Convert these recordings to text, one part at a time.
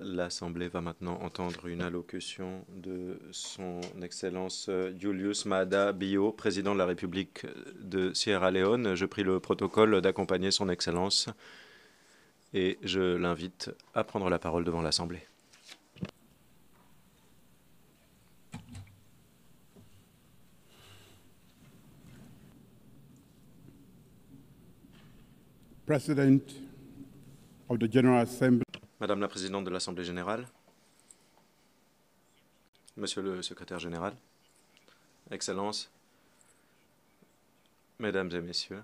L'Assemblée va maintenant entendre une allocution de son Excellence Julius Maada Bio, président de la République de Sierra Leone. Je prie le protocole d'accompagner son Excellence et je l'invite à prendre la parole devant l'Assemblée. President of the General Assembly, Madame la Présidente de l'Assemblée générale, Monsieur le Secrétaire général, Excellences, Mesdames et Messieurs,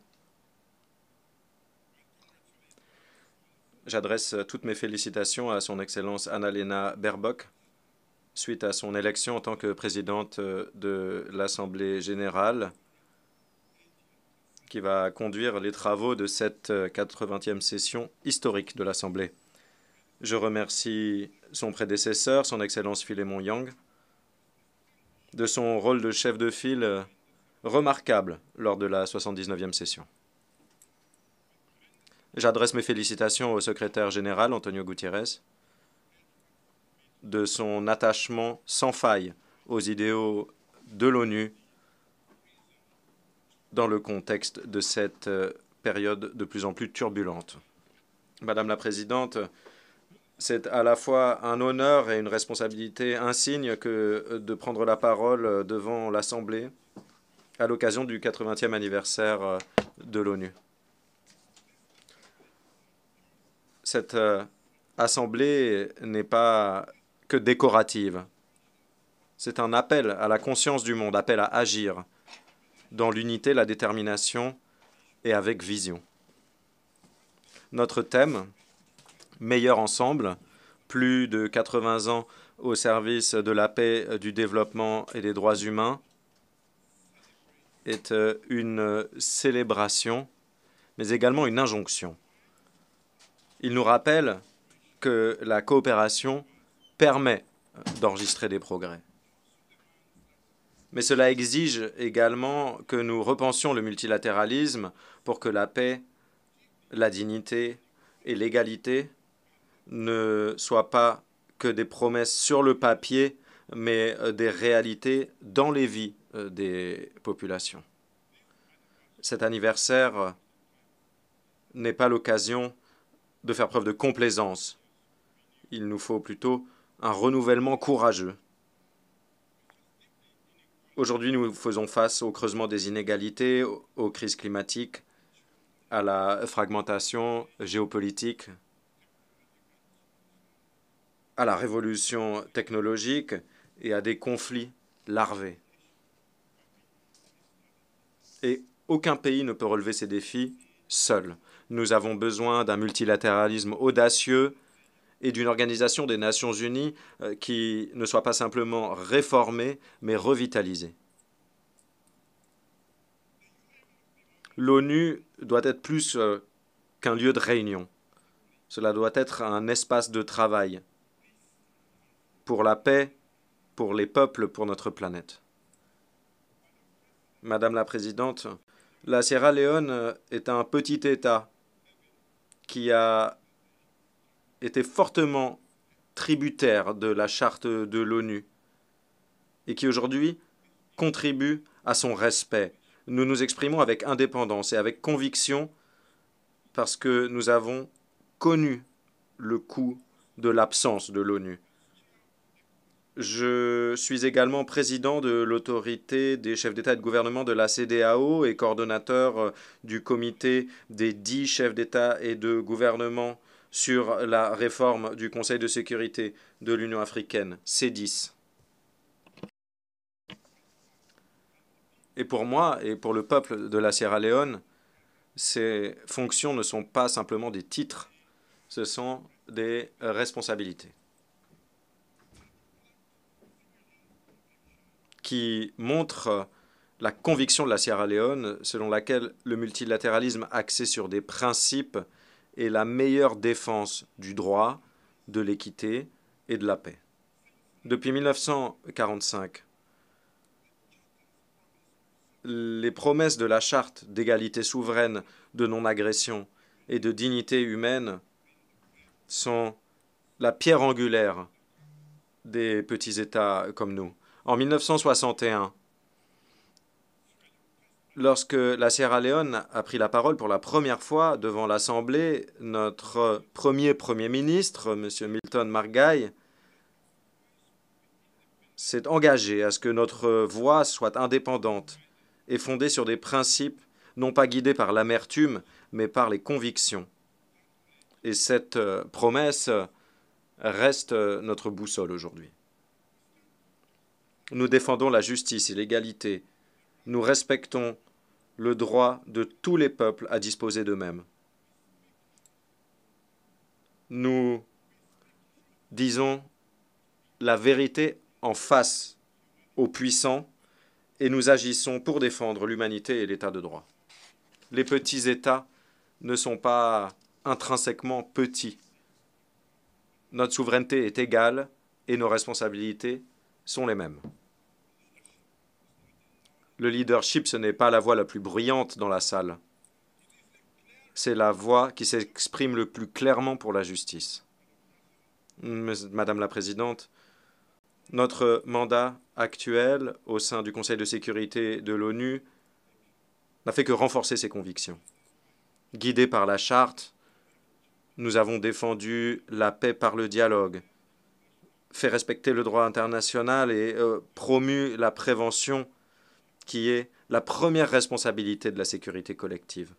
j'adresse toutes mes félicitations à son Excellence Annalena Baerbock suite à son élection en tant que présidente de l'Assemblée générale qui va conduire les travaux de cette 80e session historique de l'Assemblée. Je remercie son prédécesseur, son Excellence Philémon Yang, de son rôle de chef de file remarquable lors de la 79e session. J'adresse mes félicitations au secrétaire général, Antonio Gutiérrez, de son attachement sans faille aux idéaux de l'ONU dans le contexte de cette période de plus en plus turbulente. Madame la Présidente, c'est à la fois un honneur et une responsabilité insigne que de prendre la parole devant l'Assemblée à l'occasion du 80e anniversaire de l'ONU. Cette Assemblée n'est pas que décorative. C'est un appel à la conscience du monde, appel à agir dans l'unité, la détermination et avec vision. Notre thème, Meilleur ensemble, plus de 80 ans au service de la paix, du développement et des droits humains, est une célébration, mais également une injonction. Il nous rappelle que la coopération permet d'enregistrer des progrès. Mais cela exige également que nous repensions le multilatéralisme pour que la paix, la dignité et l'égalité ne soient pas que des promesses sur le papier, mais des réalités dans les vies des populations. Cet anniversaire n'est pas l'occasion de faire preuve de complaisance. Il nous faut plutôt un renouvellement courageux. Aujourd'hui, nous faisons face au creusement des inégalités, aux crises climatiques, à la fragmentation géopolitique, à la révolution technologique et à des conflits larvés. Et aucun pays ne peut relever ces défis seul. Nous avons besoin d'un multilatéralisme audacieux et d'une organisation des Nations Unies qui ne soit pas simplement réformée, mais revitalisée. L'ONU doit être plus qu'un lieu de réunion. Cela doit être un espace de travail pour la paix, pour les peuples, pour notre planète. Madame la Présidente, la Sierra Leone est un petit État qui a été fortement tributaire de la charte de l'ONU et qui aujourd'hui contribue à son respect. Nous nous exprimons avec indépendance et avec conviction parce que nous avons connu le coût de l'absence de l'ONU. Je suis également président de l'autorité des chefs d'État et de gouvernement de la CEDEAO et coordonnateur du comité des 10 chefs d'État et de gouvernement sur la réforme du Conseil de sécurité de l'Union africaine, C10. Et pour moi et pour le peuple de la Sierra Leone, ces fonctions ne sont pas simplement des titres, ce sont des responsabilités qui montrent la conviction de la Sierra Leone selon laquelle le multilatéralisme axé sur des principes est la meilleure défense du droit, de l'équité et de la paix. Depuis 1945, les promesses de la charte d'égalité souveraine, de non-agression et de dignité humaine sont la pierre angulaire des petits États comme nous. En 1961, lorsque la Sierra Leone a pris la parole pour la première fois devant l'Assemblée, notre Premier ministre, M. Milton Margai, s'est engagé à ce que notre voix soit indépendante et fondée sur des principes non pas guidés par l'amertume, mais par les convictions. Et cette promesse reste notre boussole aujourd'hui. Nous défendons la justice et l'égalité. Nous respectons le droit de tous les peuples à disposer d'eux-mêmes. Nous disons la vérité en face aux puissants et nous agissons pour défendre l'humanité et l'état de droit. Les petits États ne sont pas intrinsèquement petits. Notre souveraineté est égale et nos responsabilités sont les mêmes. Le leadership, ce n'est pas la voix la plus bruyante dans la salle. C'est la voix qui s'exprime le plus clairement pour la justice. Madame la Présidente, notre mandat actuel au sein du Conseil de sécurité de l'ONU n'a fait que renforcer ces convictions. Guidés par la charte, nous avons défendu la paix par le dialogue, fait respecter le droit international et promu la prévention qui est la première responsabilité de la sécurité collective.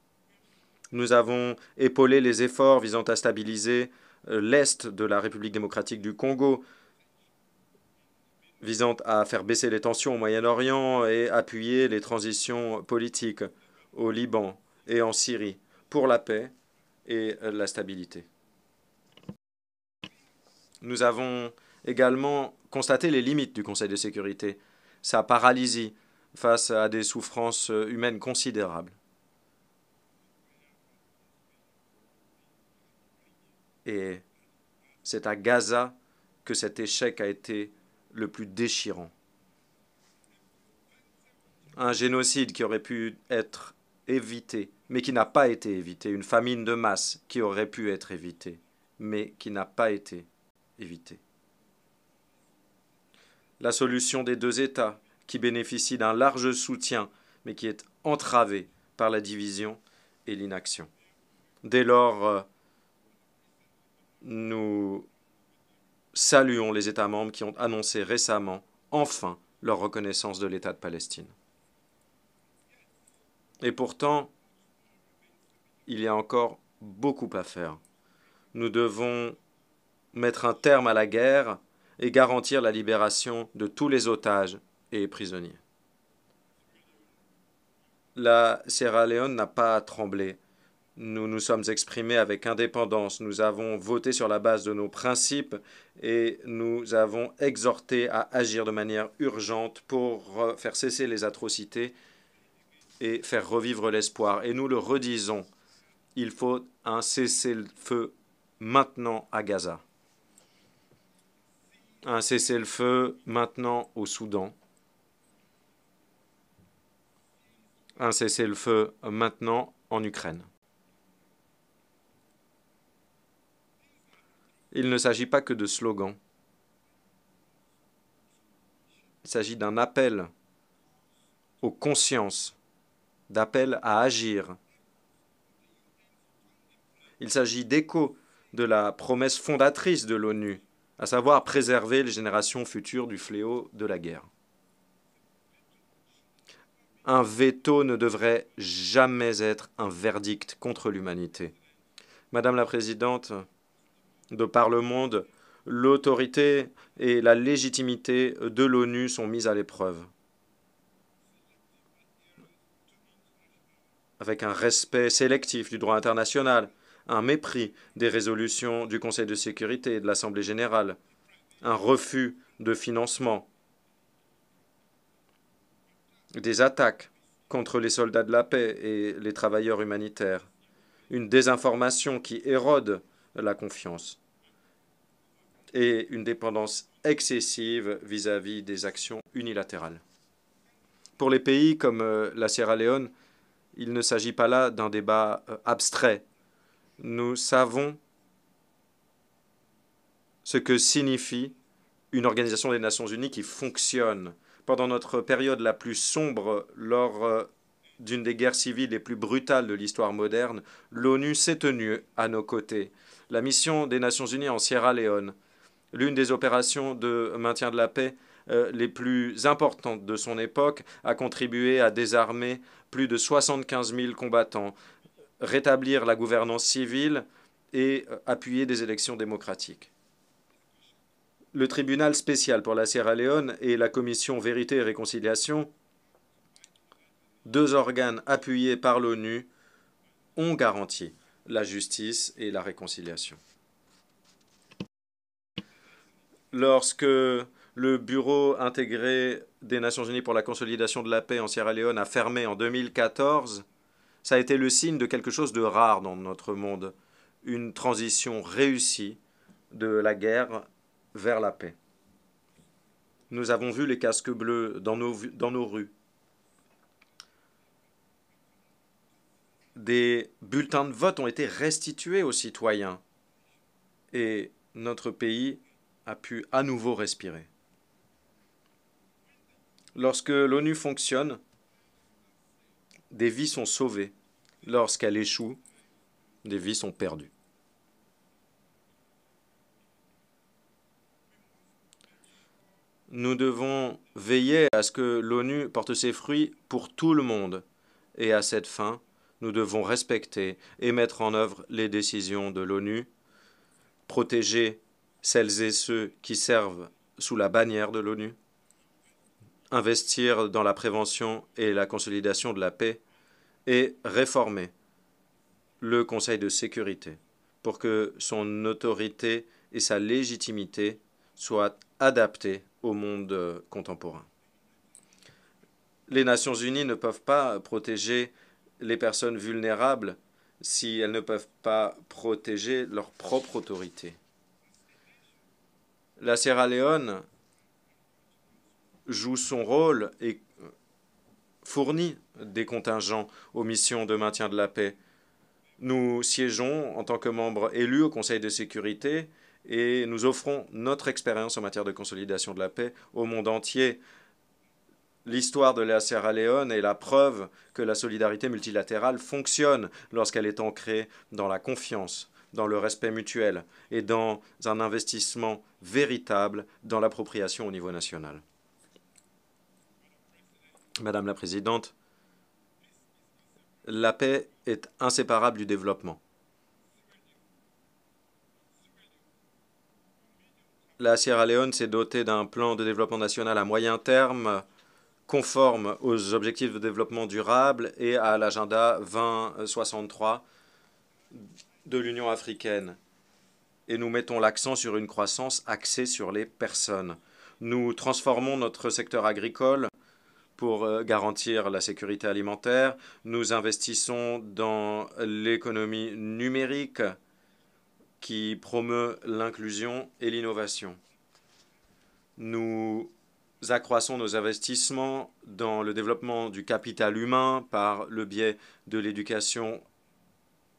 Nous avons épaulé les efforts visant à stabiliser l'Est de la République démocratique du Congo, visant à faire baisser les tensions au Moyen-Orient et appuyer les transitions politiques au Liban et en Syrie pour la paix et la stabilité. Nous avons également constaté les limites du Conseil de sécurité, sa paralysie face à des souffrances humaines considérables. Et c'est à Gaza que cet échec a été le plus déchirant. Un génocide qui aurait pu être évité, mais qui n'a pas été évité. Une famine de masse qui aurait pu être évitée, mais qui n'a pas été évitée. La solution des deux États, qui bénéficie d'un large soutien, mais qui est entravée par la division et l'inaction. Dès lors, nous saluons les États membres qui ont annoncé récemment, enfin, leur reconnaissance de l'État de Palestine. Et pourtant, il y a encore beaucoup à faire. Nous devons mettre un terme à la guerre et garantir la libération de tous les otages et prisonniers. La Sierra Leone n'a pas tremblé. Nous nous sommes exprimés avec indépendance. Nous avons voté sur la base de nos principes et nous avons exhorté à agir de manière urgente pour faire cesser les atrocités et faire revivre l'espoir. Et nous le redisons, il faut un cessez-le-feu maintenant à Gaza. Un cessez-le-feu maintenant au Soudan. Un cessez-le-feu maintenant en Ukraine. Il ne s'agit pas que de slogans. Il s'agit d'un appel aux consciences, d'appel à agir. Il s'agit d'écho de la promesse fondatrice de l'ONU, à savoir préserver les générations futures du fléau de la guerre. Un veto ne devrait jamais être un verdict contre l'humanité. Madame la Présidente, de par le monde, l'autorité et la légitimité de l'ONU sont mises à l'épreuve. Avec un respect sélectif du droit international, un mépris des résolutions du Conseil de sécurité et de l'Assemblée générale, un refus de financement, des attaques contre les soldats de la paix et les travailleurs humanitaires, une désinformation qui érode la confiance et une dépendance excessive vis-à-vis des actions unilatérales. Pour les pays comme la Sierra Leone, il ne s'agit pas là d'un débat abstrait. Nous savons ce que signifie une organisation des Nations Unies qui fonctionne. Pendant notre période la plus sombre, lors d'une des guerres civiles les plus brutales de l'histoire moderne, l'ONU s'est tenue à nos côtés. La mission des Nations Unies en Sierra Leone, l'une des opérations de maintien de la paix les plus importantes de son époque, a contribué à désarmer plus de 75 000 combattants, rétablir la gouvernance civile et appuyer des élections démocratiques. Le tribunal spécial pour la Sierra Leone et la commission Vérité et Réconciliation, deux organes appuyés par l'ONU, ont garanti la justice et la réconciliation. Lorsque le Bureau intégré des Nations Unies pour la consolidation de la paix en Sierra Leone a fermé en 2014, ça a été le signe de quelque chose de rare dans notre monde, une transition réussie de la guerre vers la paix. Nous avons vu les casques bleus dans nos rues. Des bulletins de vote ont été restitués aux citoyens et notre pays a pu à nouveau respirer. Lorsque l'ONU fonctionne, des vies sont sauvées. Lorsqu'elle échoue, des vies sont perdues. Nous devons veiller à ce que l'ONU porte ses fruits pour tout le monde. Et à cette fin, nous devons respecter et mettre en œuvre les décisions de l'ONU, protéger celles et ceux qui servent sous la bannière de l'ONU, investir dans la prévention et la consolidation de la paix et réformer le Conseil de sécurité pour que son autorité et sa légitimité soient adaptées au monde contemporain. Les Nations Unies ne peuvent pas protéger les personnes vulnérables si elles ne peuvent pas protéger leur propre autorité. La Sierra Leone joue son rôle et fournit des contingents aux missions de maintien de la paix. Nous siégeons en tant que membres élus au Conseil de sécurité et nous offrons notre expérience en matière de consolidation de la paix au monde entier. L'histoire de la Sierra Leone est la preuve que la solidarité multilatérale fonctionne lorsqu'elle est ancrée dans la confiance, dans le respect mutuel et dans un investissement véritable dans l'appropriation au niveau national. Madame la Présidente, la paix est inséparable du développement. La Sierra Leone s'est dotée d'un plan de développement national à moyen terme conforme aux objectifs de développement durable et à l'agenda 2063 de l'Union africaine. Et nous mettons l'accent sur une croissance axée sur les personnes. Nous transformons notre secteur agricole pour garantir la sécurité alimentaire. Nous investissons dans l'économie numérique qui promeut l'inclusion et l'innovation. Nous accroissons nos investissements dans le développement du capital humain par le biais de l'éducation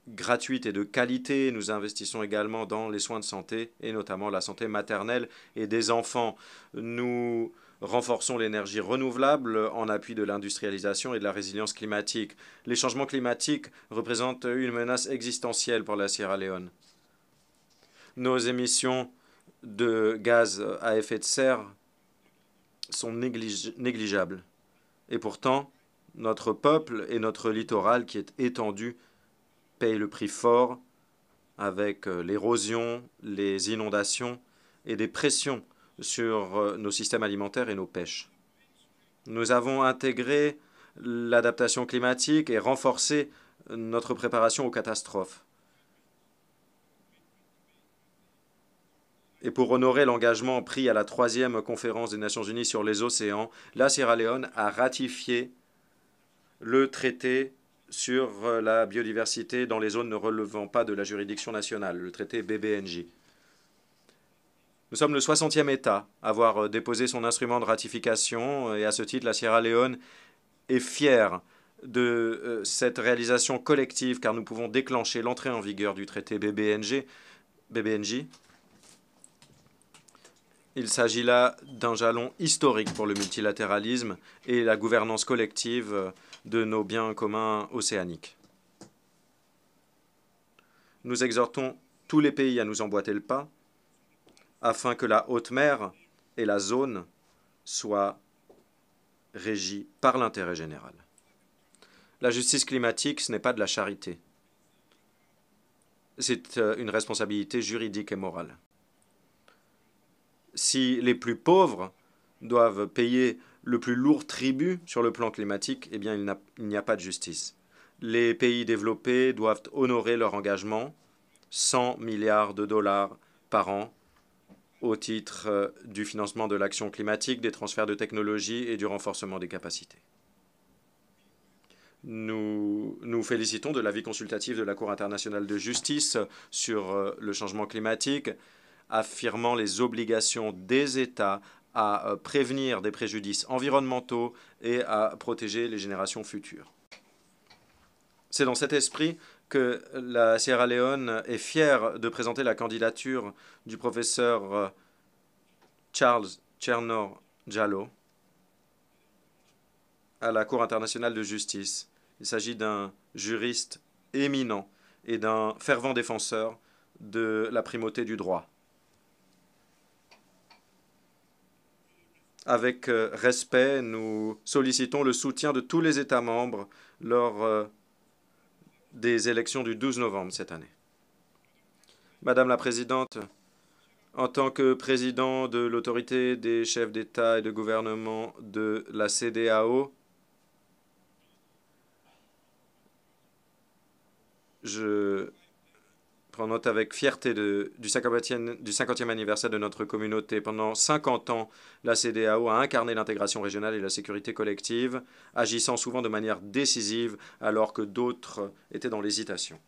gratuite et de qualité. Nous investissons également dans les soins de santé et notamment la santé maternelle et des enfants. Nous renforçons l'énergie renouvelable en appui de l'industrialisation et de la résilience climatique. Les changements climatiques représentent une menace existentielle pour la Sierra Leone. Nos émissions de gaz à effet de serre sont négligeables. Et pourtant, notre peuple et notre littoral qui est étendu payent le prix fort avec l'érosion, les inondations et des pressions sur nos systèmes alimentaires et nos pêches. Nous avons intégré l'adaptation climatique et renforcé notre préparation aux catastrophes. Et pour honorer l'engagement pris à la 3e conférence des Nations Unies sur les océans, la Sierra Leone a ratifié le traité sur la biodiversité dans les zones ne relevant pas de la juridiction nationale, le traité BBNJ. Nous sommes le 60e État à avoir déposé son instrument de ratification et à ce titre, la Sierra Leone est fière de cette réalisation collective car nous pouvons déclencher l'entrée en vigueur du traité BBNJ Il s'agit là d'un jalon historique pour le multilatéralisme et la gouvernance collective de nos biens communs océaniques. Nous exhortons tous les pays à nous emboîter le pas afin que la haute mer et la zone soient régies par l'intérêt général. La justice climatique, ce n'est pas de la charité. C'est une responsabilité juridique et morale. Si les plus pauvres doivent payer le plus lourd tribut sur le plan climatique, eh bien, il n'y a pas de justice. Les pays développés doivent honorer leur engagement, 100 milliards de dollars par an, au titre du financement de l'action climatique, des transferts de technologie et du renforcement des capacités. Nous nous félicitons de l'avis consultatif de la Cour internationale de justice sur le changement climatique, affirmant les obligations des États à prévenir des préjudices environnementaux et à protéger les générations futures. C'est dans cet esprit que la Sierra Leone est fière de présenter la candidature du professeur Charles Chernor Jallow à la Cour internationale de justice. Il s'agit d'un juriste éminent et d'un fervent défenseur de la primauté du droit. Avec respect, nous sollicitons le soutien de tous les États membres lors des élections du 12 novembre cette année. Madame la Présidente, en tant que président de l'autorité des chefs d'État et de gouvernement de la CEDEAO, je prends note avec fierté du 50e anniversaire de notre communauté. Pendant 50 ans, la CEDEAO a incarné l'intégration régionale et la sécurité collective, agissant souvent de manière décisive alors que d'autres étaient dans l'hésitation.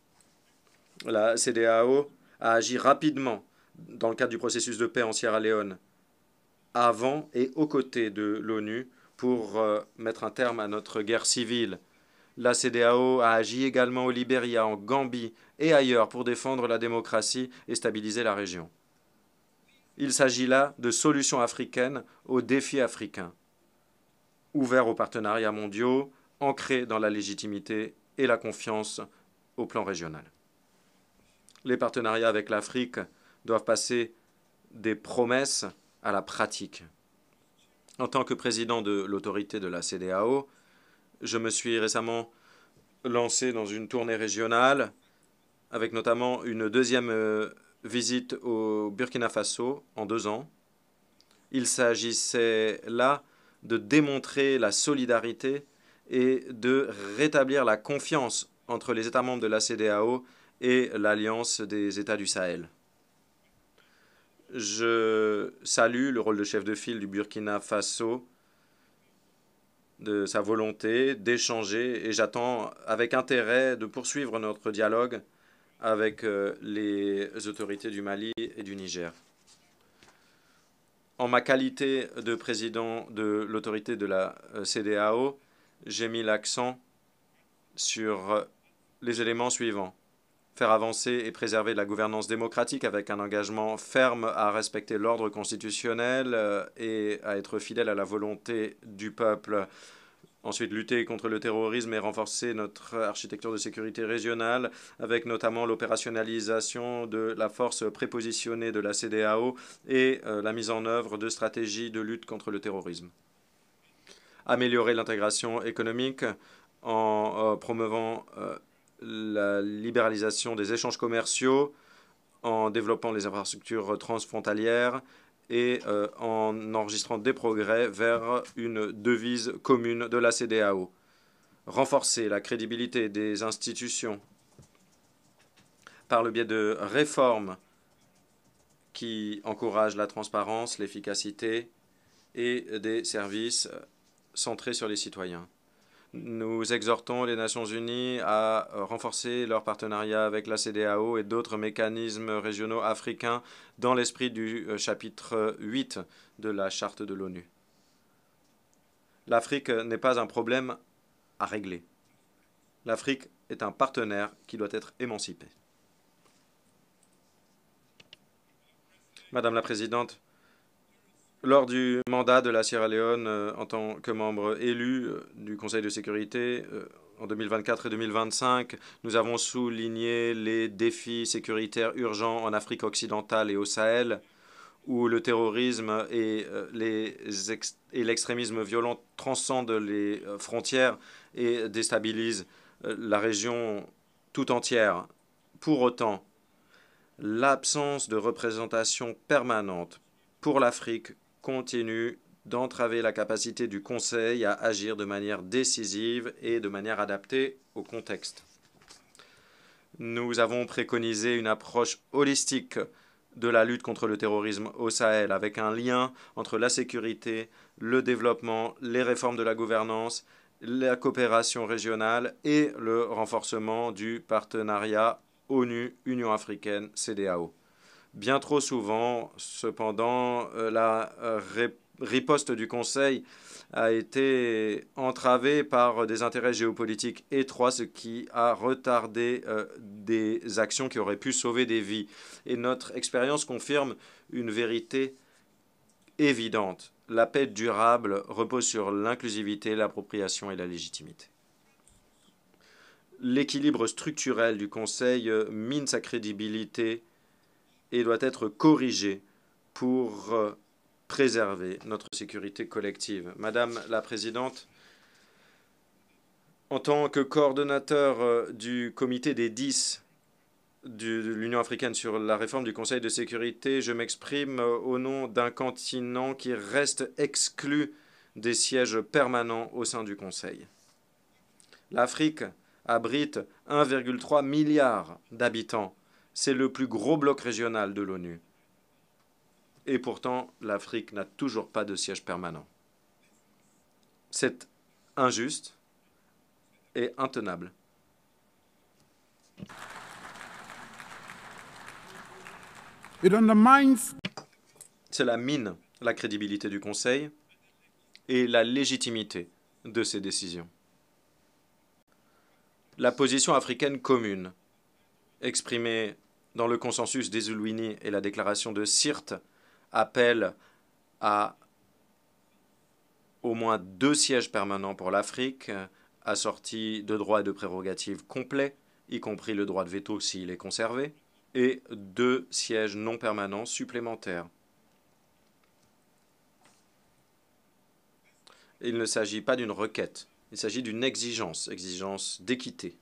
La CEDEAO a agi rapidement dans le cadre du processus de paix en Sierra Leone, avant et aux côtés de l'ONU, pour mettre un terme à notre guerre civile. La CEDEAO a agi également au Libéria, en Gambie et ailleurs pour défendre la démocratie et stabiliser la région. Il s'agit là de solutions africaines aux défis africains, ouverts aux partenariats mondiaux, ancrés dans la légitimité et la confiance au plan régional. Les partenariats avec l'Afrique doivent passer des promesses à la pratique. En tant que président de l'autorité de la CEDEAO, je me suis récemment lancé dans une tournée régionale, avec notamment une deuxième visite au Burkina Faso en 2 ans. Il s'agissait là de démontrer la solidarité et de rétablir la confiance entre les États membres de la CEDEAO et l'Alliance des États du Sahel. Je salue le rôle de chef de file du Burkina Faso, de sa volonté d'échanger, et j'attends avec intérêt de poursuivre notre dialogue avec les autorités du Mali et du Niger. En ma qualité de président de l'autorité de la CEDEAO, j'ai mis l'accent sur les éléments suivants. Faire avancer et préserver la gouvernance démocratique avec un engagement ferme à respecter l'ordre constitutionnel et à être fidèle à la volonté du peuple. Ensuite, lutter contre le terrorisme et renforcer notre architecture de sécurité régionale avec notamment l'opérationnalisation de la force prépositionnée de la CEDEAO et la mise en œuvre de stratégies de lutte contre le terrorisme. Améliorer l'intégration économique en promouvant la libéralisation des échanges commerciaux, en développant les infrastructures transfrontalières et en enregistrant des progrès vers une devise commune de la CEDEAO. Renforcer la crédibilité des institutions par le biais de réformes qui encouragent la transparence, l'efficacité et des services centrés sur les citoyens. Nous exhortons les Nations Unies à renforcer leur partenariat avec la CEDEAO et d'autres mécanismes régionaux africains dans l'esprit du chapitre 8 de la Charte de l'ONU. L'Afrique n'est pas un problème à régler. L'Afrique est un partenaire qui doit être émancipé. Madame la Présidente, Lors du mandat de la Sierra Leone en tant que membre élu du Conseil de sécurité en 2024 et 2025, nous avons souligné les défis sécuritaires urgents en Afrique occidentale et au Sahel, où le terrorisme et l'extrémisme violent transcendent les frontières et déstabilisent la région tout entière. Pour autant, l'absence de représentation permanente pour l'Afrique continue d'entraver la capacité du Conseil à agir de manière décisive et de manière adaptée au contexte. Nous avons préconisé une approche holistique de la lutte contre le terrorisme au Sahel, avec un lien entre la sécurité, le développement, les réformes de la gouvernance, la coopération régionale et le renforcement du partenariat ONU-Union africaine, CEDEAO. Bien trop souvent, cependant, la riposte du Conseil a été entravée par des intérêts géopolitiques étroits, ce qui a retardé des actions qui auraient pu sauver des vies. Et notre expérience confirme une vérité évidente. La paix durable repose sur l'inclusivité, l'appropriation et la légitimité. L'équilibre structurel du Conseil mine sa crédibilité et doit être corrigé pour préserver notre sécurité collective. Madame la Présidente, en tant que coordonnateur du comité des 10 de l'Union africaine sur la réforme du Conseil de sécurité, je m'exprime au nom d'un continent qui reste exclu des sièges permanents au sein du Conseil. L'Afrique abrite 1,3 milliard d'habitants. C'est le plus gros bloc régional de l'ONU. Et pourtant, l'Afrique n'a toujours pas de siège permanent. C'est injuste et intenable. Cela mine la crédibilité du Conseil et la légitimité de ses décisions. La position africaine commune, exprimée dans le consensus des Zuluini et la déclaration de Sirte, appelle à au moins 2 sièges permanents pour l'Afrique, assortis de droits et de prérogatives complets, y compris le droit de veto s'il est conservé, et 2 sièges non permanents supplémentaires. Il ne s'agit pas d'une requête, il s'agit d'une exigence d'équité.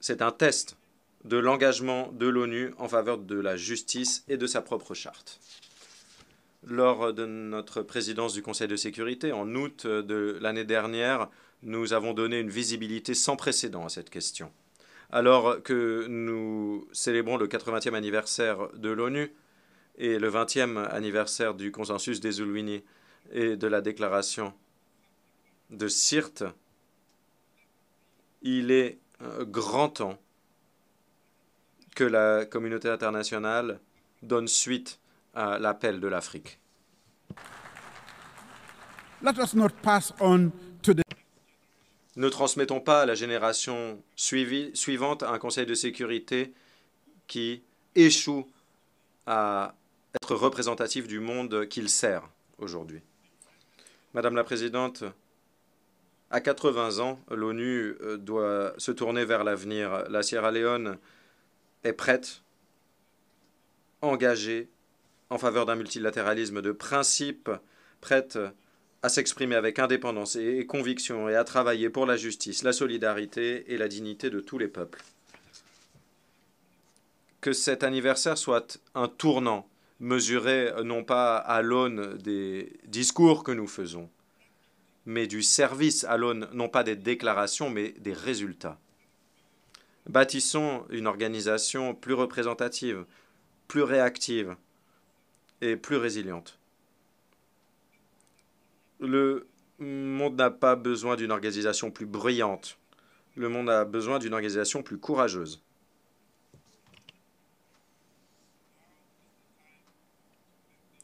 C'est un test de l'engagement de l'ONU en faveur de la justice et de sa propre charte. Lors de notre présidence du Conseil de sécurité, en août de l'année dernière, nous avons donné une visibilité sans précédent à cette question. Alors que nous célébrons le 80e anniversaire de l'ONU et le 20e anniversaire du consensus des Zuluini et de la déclaration de Sirte, il est grand temps que la communauté internationale donne suite à l'appel de l'Afrique. Ne transmettons pas à la génération suivante un Conseil de sécurité qui échoue à être représentatif du monde qu'il sert aujourd'hui. Madame la Présidente, à 80 ans, l'ONU doit se tourner vers l'avenir. La Sierra Leone est prête, engagée en faveur d'un multilatéralisme de principe, prête à s'exprimer avec indépendance et conviction et à travailler pour la justice, la solidarité et la dignité de tous les peuples. Que cet anniversaire soit un tournant, mesuré non pas à l'aune des discours que nous faisons, mais du service, à l'aune non pas des déclarations, mais des résultats. Bâtissons une organisation plus représentative, plus réactive et plus résiliente. Le monde n'a pas besoin d'une organisation plus bruyante. Le monde a besoin d'une organisation plus courageuse.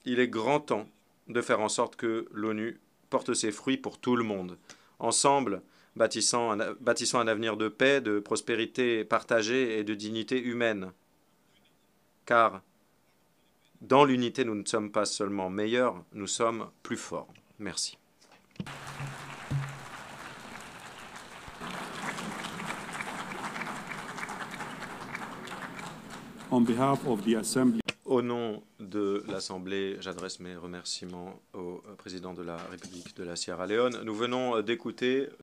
Il est grand temps de faire en sorte que l'ONU porte ses fruits pour tout le monde. Ensemble, bâtissant un avenir de paix, de prospérité partagée et de dignité humaine. Car dans l'unité, nous ne sommes pas seulement meilleurs, nous sommes plus forts. Merci. On behalf of the Assembly, Au nom de l'Assemblée, j'adresse mes remerciements au président de la République de la Sierra Leone. Nous venons d'écouter